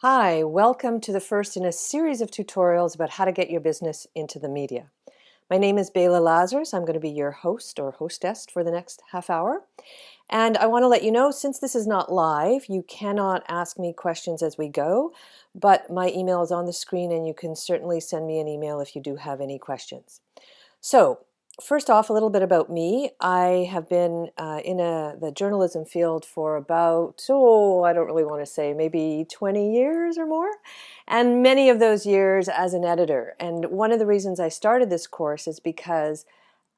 Hi, welcome to the first in a series of tutorials about how to get your business into the media. My name is Bela Lazarus. I'm going to be your host or hostess for the next half hour. And I want to let you know, since this is not live, you cannot ask me questions as we go, but my email is on the screen and you can certainly send me an email if you do have any questions. So, first off, a little bit about me. I have been in the journalism field for about, I don't really want to say, maybe 20 years or more, and many of those years as an editor. And one of the reasons I started this course is because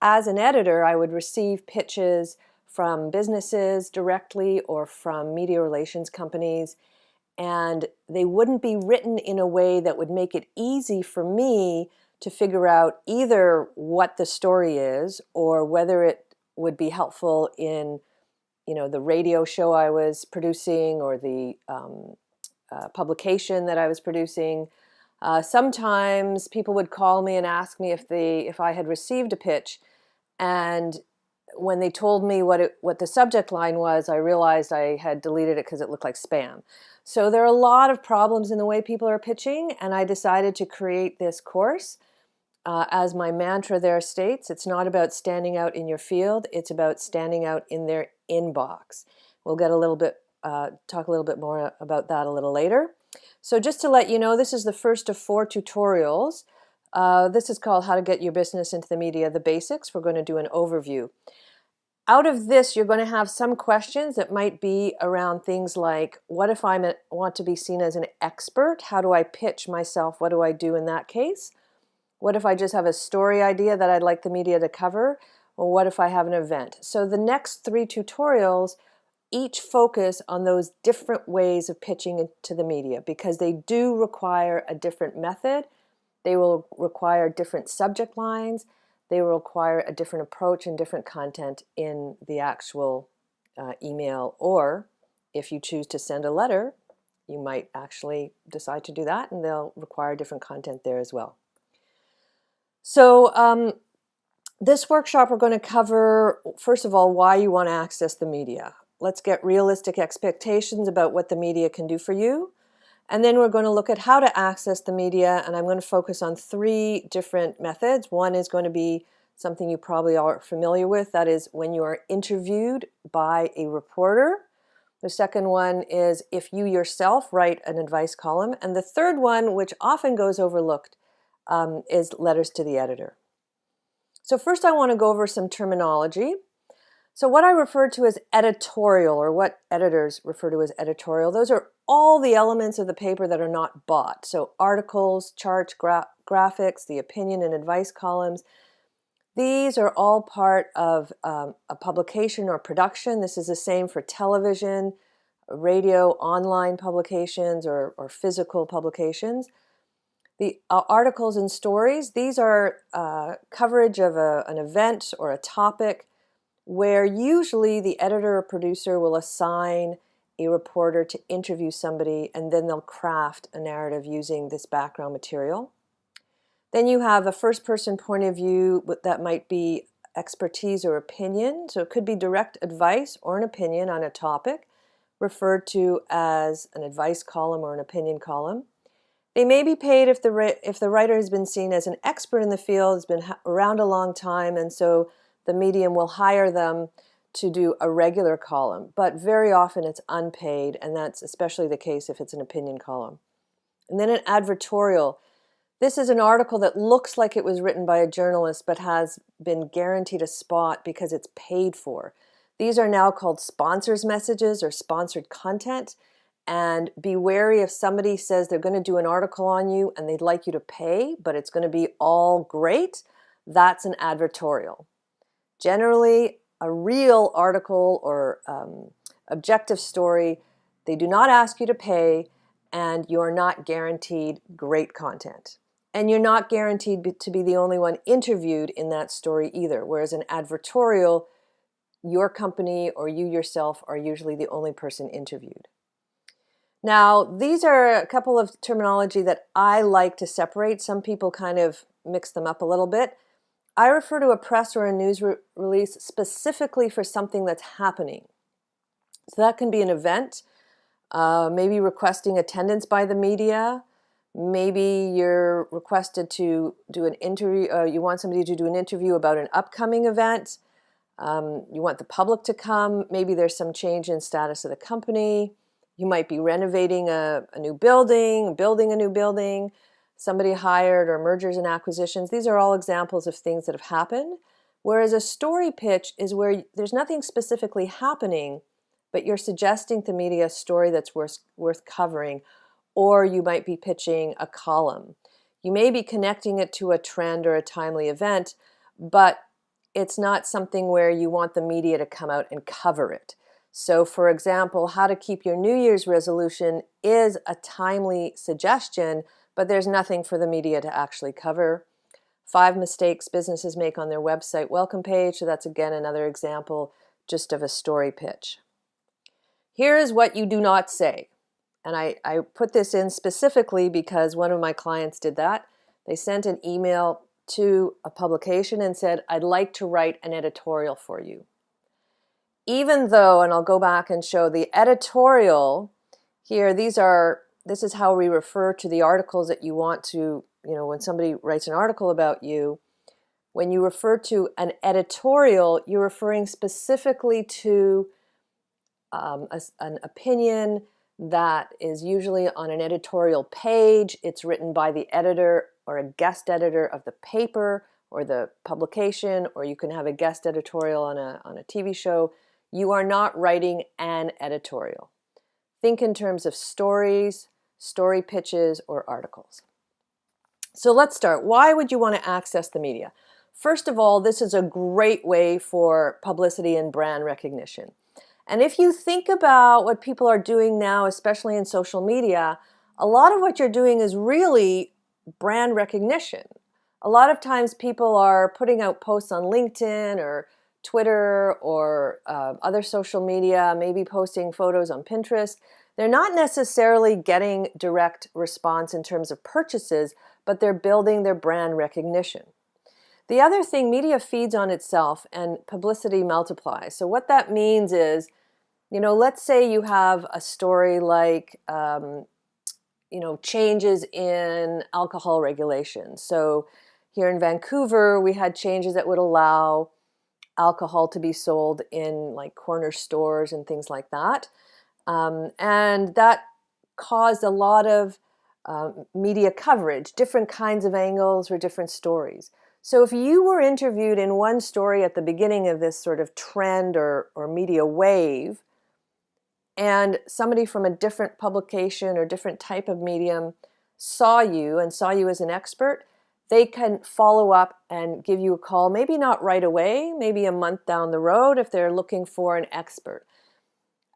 as an editor, I would receive pitches from businesses directly or from media relations companies, and they wouldn't be written in a way that would make it easy for me to figure out either what the story is or whether it would be helpful in, the radio show I was producing or the publication that I was producing. Sometimes people would call me and ask me if I had received a pitch, and when they told me what the subject line was, I realized I had deleted it because it looked like spam. So there are a lot of problems in the way people are pitching, and I decided to create this course. As my mantra there states, it's not about standing out in your field, it's about standing out in their inbox. We'll get talk a little bit more about that a little later. So just to let you know, this is the first of 4 tutorials. This is called How to Get Your Business into the Media, the Basics. We're going to do an overview. Out of this, you're going to have some questions that might be around things like, what if I want to be seen as an expert? How do I pitch myself? What do I do in that case? What if I just have a story idea that I'd like the media to cover? Or what if I have an event? So the next 3 tutorials each focus on those different ways of pitching into the media because they do require a different method. They will require different subject lines. They will require a different approach and different content in the actual email. Or if you choose to send a letter, you might actually decide to do that, and they'll require different content there as well. So this workshop, we're going to cover, first of all, why you want to access the media. Let's get realistic expectations about what the media can do for you. And then we're going to look at how to access the media, and I'm going to focus on 3 different methods. One is going to be something you probably are familiar with. That is when you are interviewed by a reporter. The second one is if you yourself write an advice column. And the third one, which often goes overlooked, is letters to the editor. So first I want to go over some terminology. So what I refer to as editorial, or what editors refer to as editorial, those are all the elements of the paper that are not bought. So articles, charts, graphics, the opinion and advice columns. These are all part of a publication or production. This is the same for television, radio, online publications, or physical publications. The articles and stories, these are coverage of an event or a topic where usually the editor or producer will assign a reporter to interview somebody, and then they'll craft a narrative using this background material. Then you have a first-person point of view that might be expertise or opinion. So it could be direct advice or an opinion on a topic, referred to as an advice column or an opinion column. They may be paid if the writer has been seen as an expert in the field, has been around a long time, and so the medium will hire them to do a regular column. But very often it's unpaid, and that's especially the case if it's an opinion column. And then an advertorial. This is an article that looks like it was written by a journalist but has been guaranteed a spot because it's paid for. These are now called sponsors messages or sponsored content. And be wary if somebody says they're going to do an article on you and they'd like you to pay, but it's going to be all great. That's an advertorial. Generally, a real article or objective story, they do not ask you to pay, and you're not guaranteed great content. And you're not guaranteed to be the only one interviewed in that story either, whereas an advertorial, your company or you yourself are usually the only person interviewed. Now, these are a couple of terminology that I like to separate. Some people kind of mix them up a little bit. I refer to a press or a news release specifically for something that's happening. So that can be an event. maybe requesting attendance by the media. Maybe you're requested to do an interview, you want somebody to do an interview about an upcoming event. You want the public to come. Maybe there's some change in status of the company. You might be renovating a new building, building a new building, somebody hired, or mergers and acquisitions. These are all examples of things that have happened. Whereas a story pitch is where there's nothing specifically happening, but you're suggesting to media a story that's worth covering, or you might be pitching a column. You may be connecting it to a trend or a timely event, but it's not something where you want the media to come out and cover it. So for example, how to keep your New Year's resolution is a timely suggestion, but there's nothing for the media to actually cover. 5 mistakes businesses make on their website welcome page. So that's again another example just of a story pitch. Here is what you do not say. And I put this in specifically because one of my clients did that. They sent an email to a publication and said, I'd like to write an editorial for you. Even though, and I'll go back and show the editorial here, this is how we refer to the articles that you want to, when somebody writes an article about you, when you refer to an editorial, you're referring specifically to an opinion that is usually on an editorial page. It's written by the editor or a guest editor of the paper or the publication, or you can have a guest editorial on a TV show. You are not writing an editorial. Think in terms of stories, story pitches, or articles. So let's start. Why would you want to access the media? First of all, this is a great way for publicity and brand recognition. And if you think about what people are doing now, especially in social media, a lot of what you're doing is really brand recognition. A lot of times people are putting out posts on LinkedIn or Twitter or other social media, maybe posting photos on Pinterest. They're not necessarily getting direct response in terms of purchases, but they're building their brand recognition. The other thing, media feeds on itself and publicity multiplies. So what that means is, let's say you have a story like, changes in alcohol regulations. So here in Vancouver, we had changes that would allow alcohol to be sold in like corner stores and things like that. And that caused a lot of media coverage, different kinds of angles or different stories. So if you were interviewed in one story at the beginning of this sort of trend or media wave, and somebody from a different publication or different type of medium saw you as an expert, they can follow up and give you a call, maybe not right away, maybe a month down the road if they're looking for an expert.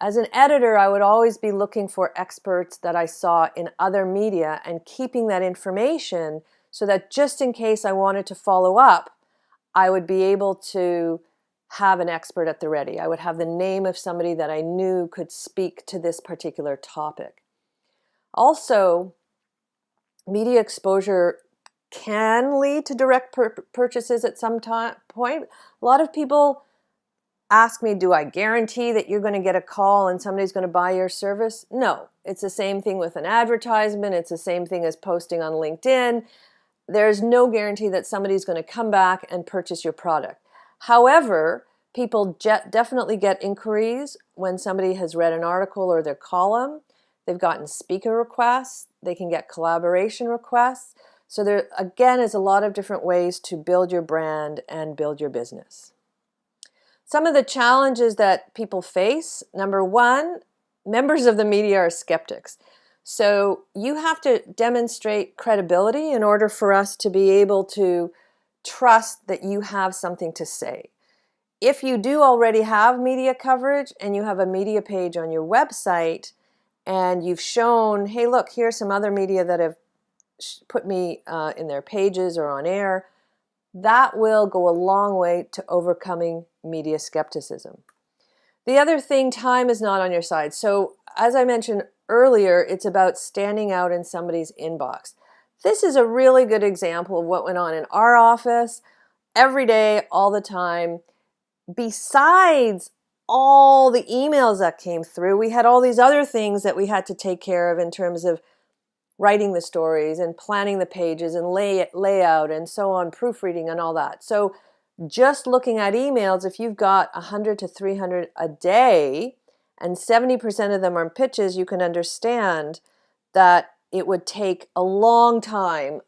As an editor, I would always be looking for experts that I saw in other media and keeping that information so that just in case I wanted to follow up, I would be able to have an expert at the ready. I would have the name of somebody that I knew could speak to this particular topic. Also, media exposure can lead to direct purchases at some point. A lot of people ask me, do I guarantee that you're going to get a call and somebody's going to buy your service? No, it's the same thing with an advertisement. It's the same thing as posting on LinkedIn. There's no guarantee that somebody's going to come back and purchase your product. However, people definitely get inquiries when somebody has read an article or their column. They've gotten speaker requests. They can get collaboration requests. So there, again, is a lot of different ways to build your brand and build your business. Some of the challenges that people face, number one, members of the media are skeptics. So you have to demonstrate credibility in order for us to be able to trust that you have something to say. If you do already have media coverage and you have a media page on your website and you've shown, hey, look, here's some other media that have put me in their pages or on air, that will go a long way to overcoming media skepticism. The other thing, time is not on your side. So as I mentioned earlier, it's about standing out in somebody's inbox. This is a really good example of what went on in our office every day, all the time. Besides all the emails that came through, we had all these other things that we had to take care of in terms of writing the stories and planning the pages and layout and so on, proofreading and all that. So just looking at emails, if you've got 100 to 300 a day and 70% of them are pitches, you can understand that it would take a long time,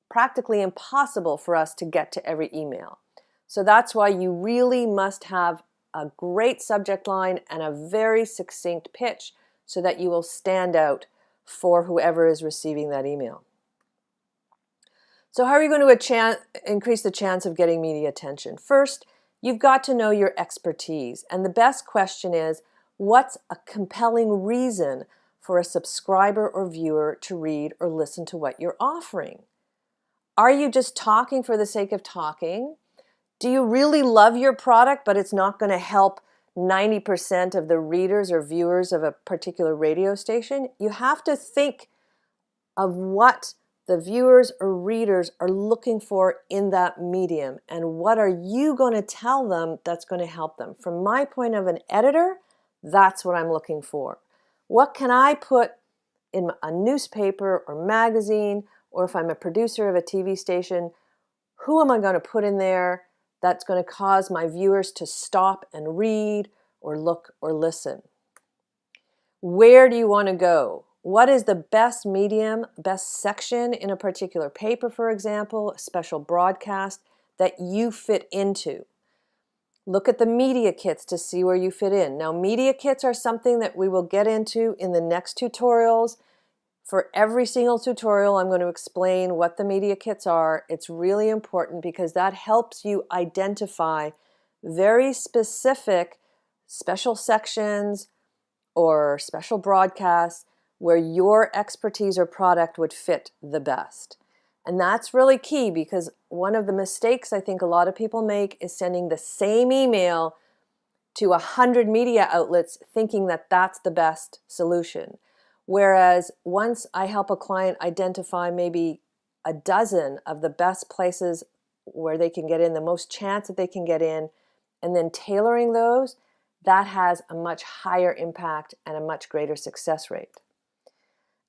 practically impossible for us to get to every email. So that's why you really must have a great subject line and a very succinct pitch so that you will stand out for whoever is receiving that email. So how are you going to increase the chance of getting media attention? First, you've got to know your expertise. And the best question is, what's a compelling reason for a subscriber or viewer to read or listen to what you're offering? Are you just talking for the sake of talking? Do you really love your product, but it's not going to help 90% of the readers or viewers of a particular radio station? You have to think of what the viewers or readers are looking for in that medium and what are you going to tell them that's going to help them. From my point of an editor, that's what I'm looking for. What can I put in a newspaper or magazine, or if I'm a producer of a TV station, who am I going to put in there that's going to cause my viewers to stop and read or look or listen? Where do you want to go? What is the best medium, best section in a particular paper, for example, a special broadcast that you fit into? Look at the media kits to see where you fit in. Now, media kits are something that we will get into in the next tutorials. For every single tutorial, I'm going to explain what the media kits are. It's really important because that helps you identify very specific special sections or special broadcasts where your expertise or product would fit the best. And that's really key because one of the mistakes I think a lot of people make is sending the same email to 100 media outlets thinking that that's the best solution. Whereas once I help a client identify maybe a dozen of the best places where they can get in, the most chance that they can get in, and then tailoring those, that has a much higher impact and a much greater success rate.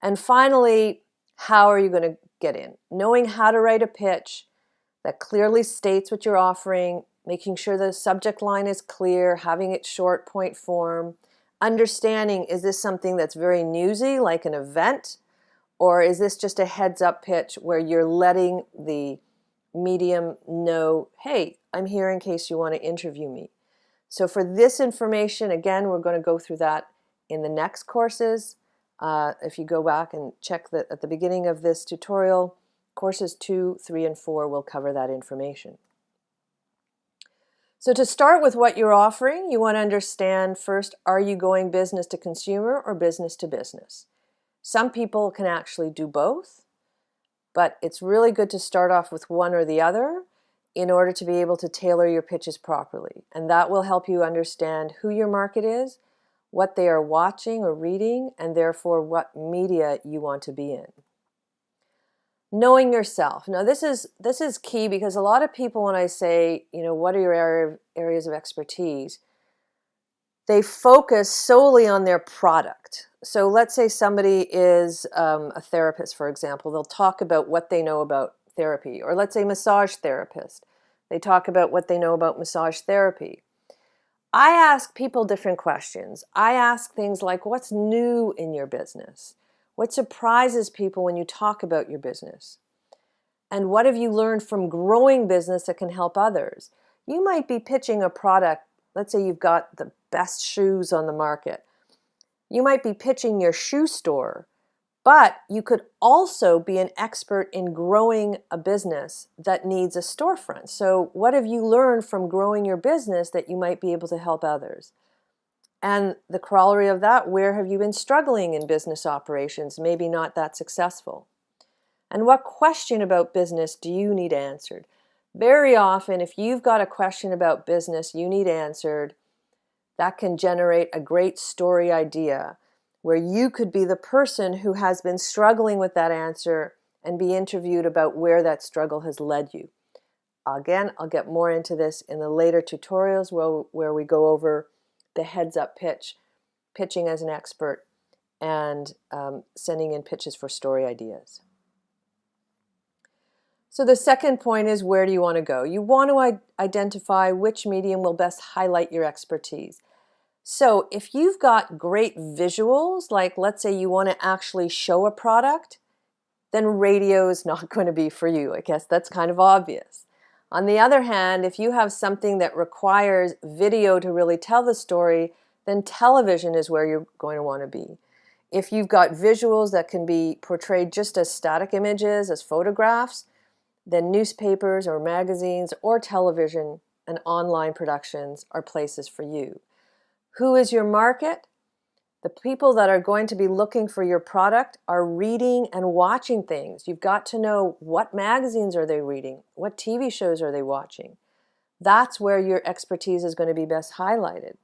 And finally, how are you going to get in? Knowing how to write a pitch that clearly states what you're offering, making sure the subject line is clear, having it short, point form, understanding, is this something that's very newsy, like an event, or is this just a heads up pitch where you're letting the medium know, hey, I'm here in case you want to interview me. So for this information, again, we're going to go through that in the next courses. If you go back and check that at the beginning of this tutorial, courses 2, 3, and 4 will cover that information. So to start with what you're offering, you want to understand first, are you going business to consumer or business to business? Some people can actually do both, but it's really good to start off with one or the other in order to be able to tailor your pitches properly. And that will help you understand who your market is, what they are watching or reading, and therefore what media you want to be in. Knowing yourself. Now this is key because a lot of people, when I say, what are your areas of expertise, they focus solely on their product. So let's say somebody is a therapist, for example. They'll talk about what they know about therapy. Or let's say massage therapist. They talk about what they know about massage therapy. I ask people different questions. I ask things like, what's new in your business? What surprises people when you talk about your business? And what have you learned from growing business that can help others? You might be pitching a product. Let's say you've got the best shoes on the market. You might be pitching your shoe store, but you could also be an expert in growing a business that needs a storefront. So what have you learned from growing your business that you might be able to help others? And the corollary of that, where have you been struggling in business operations, maybe not that successful? And what question about business do you need answered? Very often, if you've got a question about business you need answered, that can generate a great story idea where you could be the person who has been struggling with that answer and be interviewed about where that struggle has led you. Again, I'll get more into this in the later tutorials where we go over the heads up pitch, pitching as an expert, and sending in pitches for story ideas. So the second point is, where do you want to go? You want to identify which medium will best highlight your expertise. So if you've got great visuals, like let's say you want to actually show a product, then radio is not going to be for you. I guess that's kind of obvious. On the other hand, if you have something that requires video to really tell the story, then television is where you're going to want to be. If you've got visuals that can be portrayed just as static images, as photographs, then newspapers or magazines or television and online productions are places for you. Who is your market? The people that are going to be looking for your product are reading and watching things. You've got to know what magazines are they reading, what TV shows are they watching. That's where your expertise is going to be best highlighted.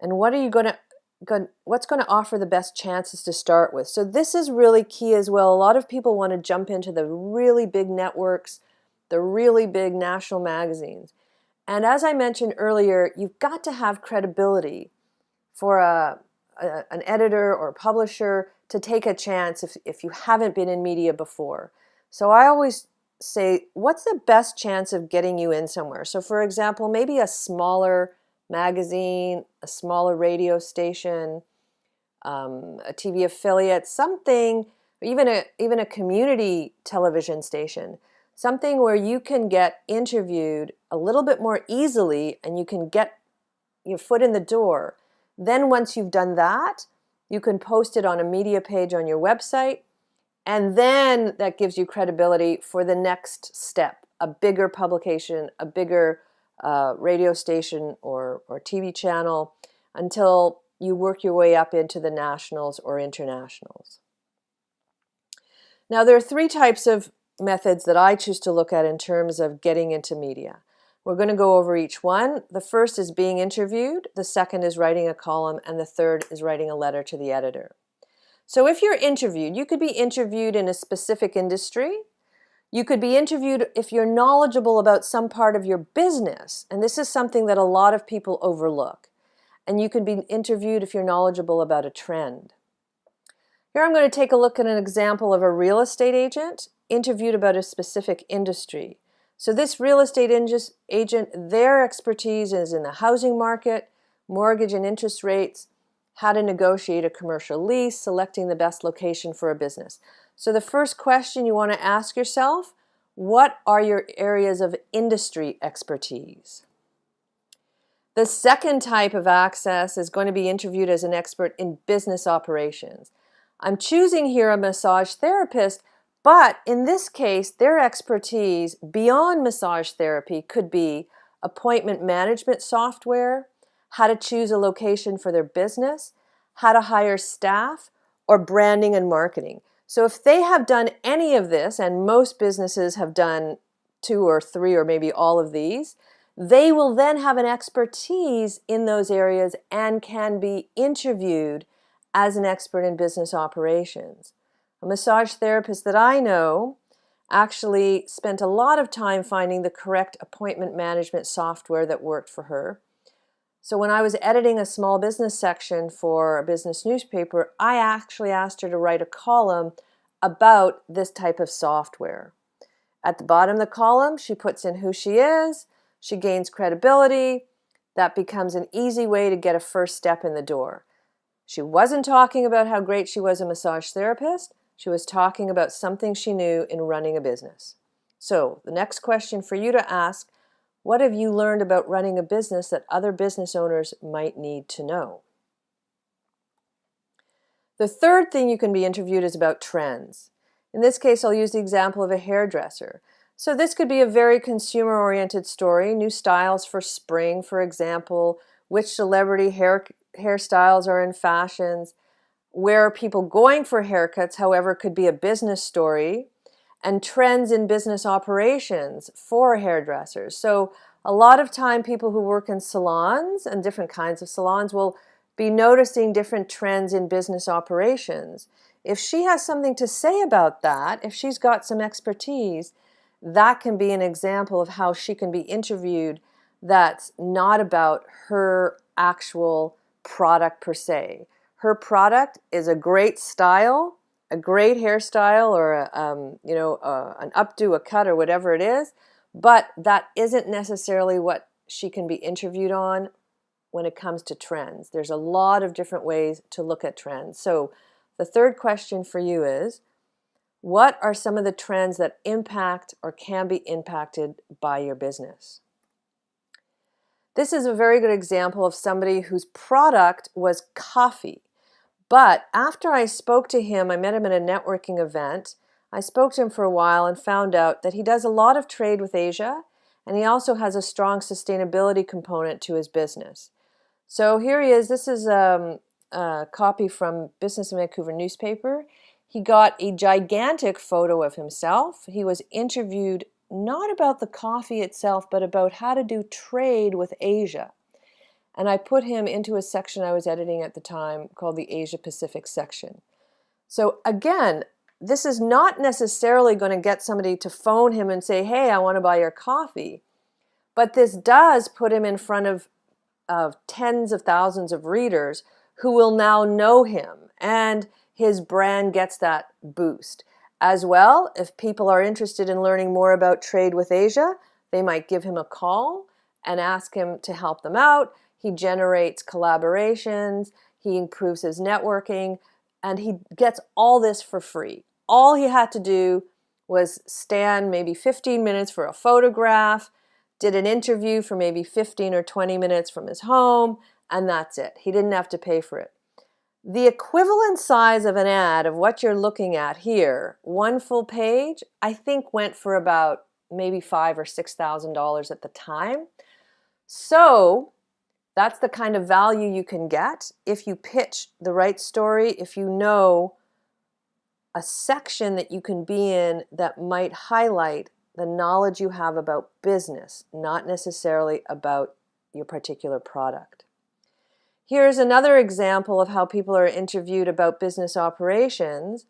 And what's going to offer the best chances to start with? So this is really key as well. A lot of people want to jump into the really big networks, the really big national magazines. And as I mentioned earlier, you've got to have credibility for an editor or a publisher to take a chance if you haven't been in media before. So I always say, what's the best chance of getting you in somewhere? So for example, maybe a smaller magazine, a smaller radio station, a TV affiliate, something, even a community television station. Something where you can get interviewed a little bit more easily and you can get your foot in the door. Then once you've done that, you can post it on a media page on your website, and then that gives you credibility for the next step, a bigger publication, a bigger radio station or TV channel, until you work your way up into the nationals or internationals. Now there are three types of methods that I choose to look at in terms of getting into media. We're going to go over each one. The first is being interviewed, the second is writing a column, and the third is writing a letter to the editor. So if you're interviewed, you could be interviewed in a specific industry. You could be interviewed if you're knowledgeable about some part of your business, and this is something that a lot of people overlook. And you could be interviewed if you're knowledgeable about a trend. Here I'm going to take a look at an example of a real estate agent interviewed about a specific industry. So this real estate agent, their expertise is in the housing market, mortgage and interest rates, how to negotiate a commercial lease, selecting the best location for a business. So the first question you want to ask yourself, what are your areas of industry expertise? The second type of access is going to be interviewed as an expert in business operations. I'm choosing here a massage therapist, but in this case, their expertise beyond massage therapy could be appointment management software, how to choose a location for their business, how to hire staff, or branding and marketing. So if they have done any of this, and most businesses have done 2 or 3 or maybe all of these, they will then have an expertise in those areas and can be interviewed as an expert in business operations. A massage therapist that I know actually spent a lot of time finding the correct appointment management software that worked for her. So when I was editing a small business section for a business newspaper, I actually asked her to write a column about this type of software. At the bottom of the column, she puts in who she is, she gains credibility. That becomes an easy way to get a first step in the door. She wasn't talking about how great she was a massage therapist. She was talking about something she knew in running a business. So the next question for you to ask, what have you learned about running a business that other business owners might need to know? The third thing you can be interviewed is about trends. In this case, I'll use the example of a hairdresser. So this could be a very consumer-oriented story, new styles for spring, for example, which celebrity hairstyles are in fashions, where are people going for haircuts, however, could be a business story, and trends in business operations for hairdressers. So a lot of time people who work in salons and different kinds of salons will be noticing different trends in business operations. If she has something to say about that, if she's got some expertise, that can be an example of how she can be interviewed that's not about her actual product per se. Her product is a great style, a great hairstyle, or an updo, a cut, or whatever it is, but that isn't necessarily what she can be interviewed on when it comes to trends. There's a lot of different ways to look at trends. So the third question for you is, what are some of the trends that impact or can be impacted by your business? This is a very good example of somebody whose product was coffee. But after I spoke to him, I met him at a networking event. I spoke to him for a while and found out that he does a lot of trade with Asia, and he also has a strong sustainability component to his business. So here he is. This is a copy from Business in Vancouver newspaper. He got a gigantic photo of himself. He was interviewed not about the coffee itself, but about how to do trade with Asia. And I put him into a section I was editing at the time called the Asia Pacific section. So again, this is not necessarily going to get somebody to phone him and say, hey, I want to buy your coffee. But this does put him in front of tens of thousands of readers who will now know him, and his brand gets that boost. As well, if people are interested in learning more about trade with Asia, they might give him a call and ask him to help them out. He generates collaborations, he improves his networking, and he gets all this for free. All he had to do was stand maybe 15 minutes for a photograph, did an interview for maybe 15 or 20 minutes from his home, and that's it. He didn't have to pay for it. The equivalent size of an ad of what you're looking at here, one full page, I think went for about maybe $5,000 or $6,000 at the time. So that's the kind of value you can get if you pitch the right story, if you know a section that you can be in that might highlight the knowledge you have about business, not necessarily about your particular product. Here's another example of how people are interviewed about business operations.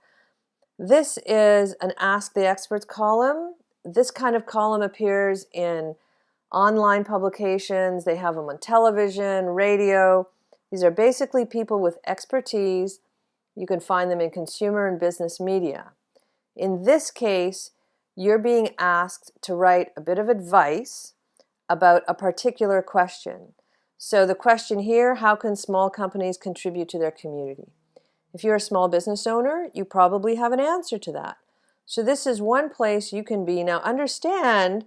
This is an Ask the Experts column. This kind of column appears in online publications. They have them on television, radio. These are basically people with expertise. You can find them in consumer and business media. In this case, you're being asked to write a bit of advice about a particular question. So the question here, how can small companies contribute to their community? If you're a small business owner, you probably have an answer to that. So this is one place you can be. Now understand,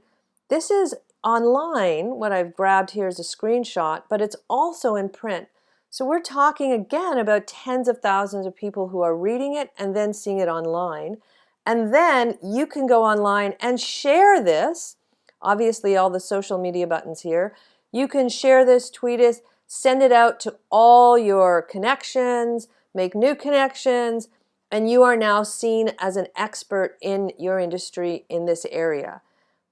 this is online. What I've grabbed here is a screenshot, but it's also in print. So we're talking again about tens of thousands of people who are reading it and then seeing it online. And then you can go online and share this. Obviously, all the social media buttons here. You can share this, tweet it, send it out to all your connections, make new connections, and you are now seen as an expert in your industry in this area.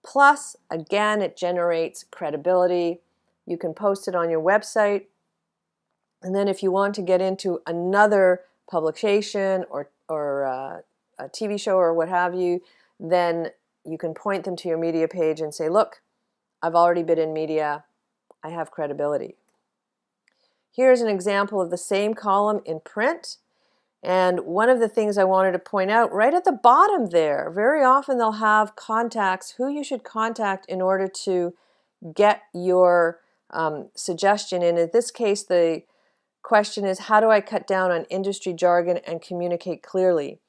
Plus, again, it generates credibility. You can post it on your website. And then if you want to get into another publication or a TV show or what have you, then you can point them to your media page and say, look, I've already been in media. I have credibility. Here's an example of the same column in print. And one of the things I wanted to point out right at the bottom there, very often they'll have contacts, who you should contact in order to get your suggestion in. In this case, the question is, how do I cut down on industry jargon and communicate clearly?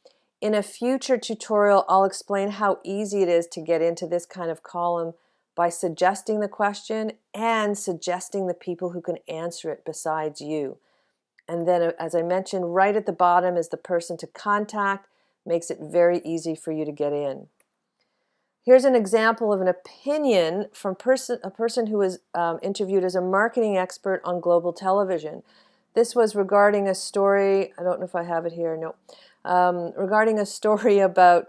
In a future tutorial, I'll explain how easy it is to get into this kind of column by suggesting the question and suggesting the people who can answer it besides you. And then, as I mentioned, right at the bottom is the person to contact. Makes it very easy for you to get in. Here's an example of an opinion from a person who was interviewed as a marketing expert on global television. This was regarding a story, I don't know if I have it here, no, regarding a story about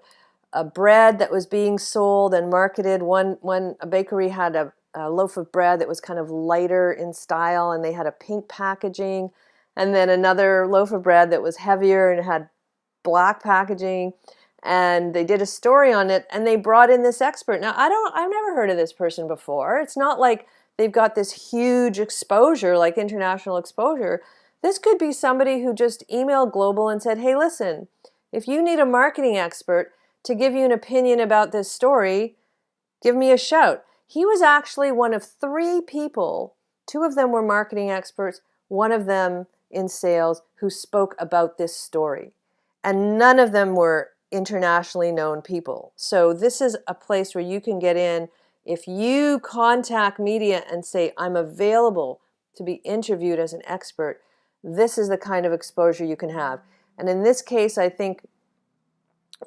a bread that was being sold and marketed. A bakery had a loaf of bread that was kind of lighter in style, and they had a pink packaging, and then another loaf of bread that was heavier and had black packaging, and they did a story on it, and they brought in this expert. Now, I've never heard of this person before. It's not like they've got this huge exposure, like international exposure. This could be somebody who just emailed Global and said, hey, listen, if you need a marketing expert to give you an opinion about this story, give me a shout. He was actually one of 3 people, 2 of them were marketing experts, one of them in sales, who spoke about this story. And none of them were internationally known people. So this is a place where you can get in. If you contact media and say, I'm available to be interviewed as an expert, this is the kind of exposure you can have. And in this case, I think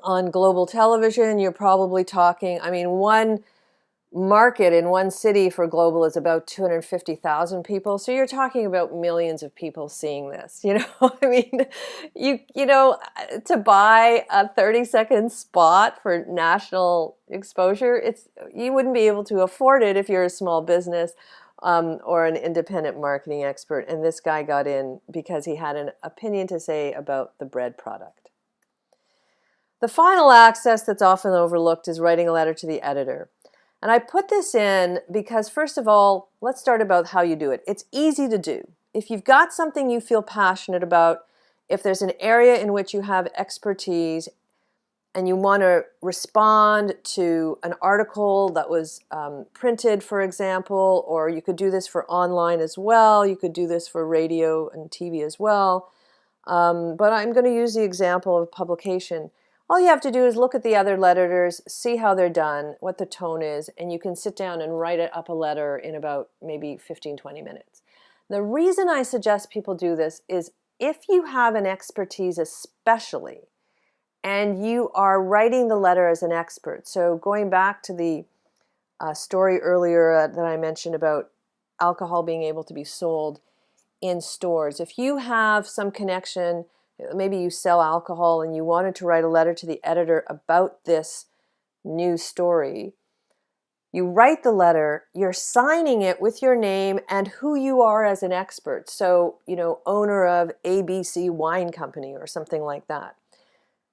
on global television, you're probably talking, I mean, one market in one city for global is about 250,000 people. So you're talking about millions of people seeing this, you know. I mean, you know, to buy a 30-second spot for national exposure, you wouldn't be able to afford it if you're a small business or an independent marketing expert. And this guy got in because he had an opinion to say about the bread product. The final access that's often overlooked is writing a letter to the editor. And I put this in because, first of all, let's start about how you do it. It's easy to do. If you've got something you feel passionate about, if there's an area in which you have expertise and you want to respond to an article that was printed, for example, or you could do this for online as well, you could do this for radio and TV as well, but I'm going to use the example of publication. All you have to do is look at the other letters, see how they're done, what the tone is, and you can sit down and write up a letter in about maybe 15-20 minutes. The reason I suggest people do this is if you have an expertise especially, and you are writing the letter as an expert. So going back to the story earlier that I mentioned about alcohol being able to be sold in stores. If you have some connection, maybe you sell alcohol and you wanted to write a letter to the editor about this new story, you write the letter, you're signing it with your name and who you are as an expert. So, you know, owner of ABC Wine Company or something like that.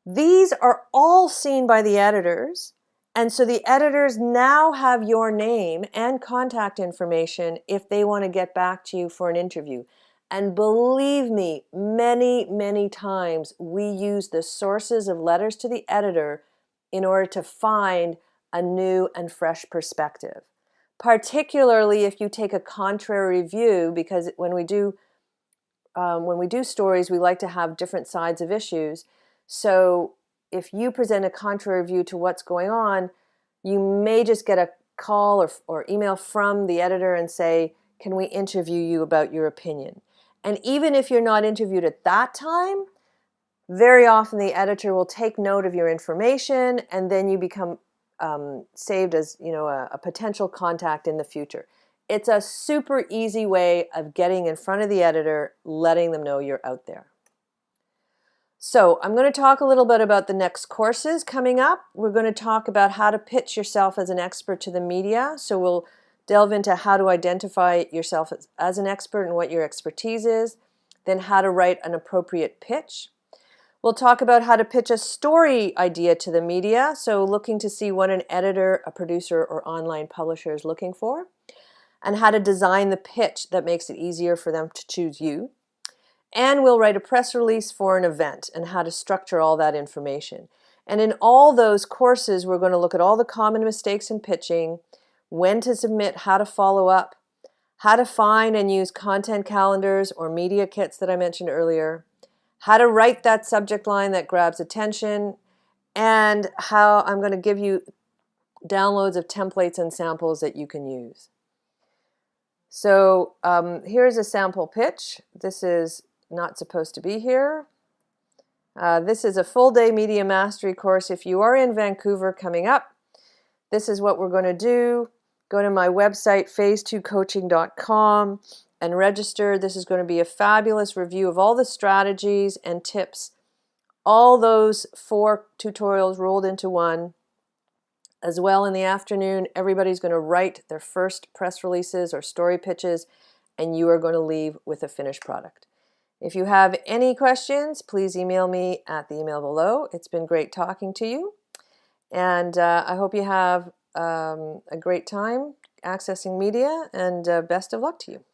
These are all seen by the editors, and so the editors now have your name and contact information if they want to get back to you for an interview. And believe me, many, many times we use the sources of letters to the editor in order to find a new and fresh perspective. Particularly if you take a contrary view, because when we do stories, we like to have different sides of issues. So if you present a contrary view to what's going on, you may just get a call or email from the editor and say, can we interview you about your opinion? And even if you're not interviewed at that time, very often the editor will take note of your information and then you become saved as, you know, a potential contact in the future. It's a super easy way of getting in front of the editor, letting them know you're out there. So I'm going to talk a little bit about the next courses coming up. We're going to talk about how to pitch yourself as an expert to the media. So we'll delve into how to identify yourself as an expert and what your expertise is, then how to write an appropriate pitch. We'll talk about how to pitch a story idea to the media, so looking to see what an editor, a producer, or online publisher is looking for, and how to design the pitch that makes it easier for them to choose you. And we'll write a press release for an event and how to structure all that information. And in all those courses, we're going to look at all the common mistakes in pitching, when to submit, how to follow up, how to find and use content calendars or media kits that I mentioned earlier, how to write that subject line that grabs attention, and how I'm going to give you downloads of templates and samples that you can use. So here's a sample pitch. This is not supposed to be here. This is a full-day media mastery course. If you are in Vancouver coming up, this is what we're going to do. Go to my website, phase2coaching.com, and register. This is going to be a fabulous review of all the strategies and tips, all those 4 tutorials rolled into one. As well, in the afternoon, everybody's going to write their first press releases or story pitches, and you are going to leave with a finished product. If you have any questions, please email me at the email below. It's been great talking to you, and I hope you have a great time accessing media, and best of luck to you.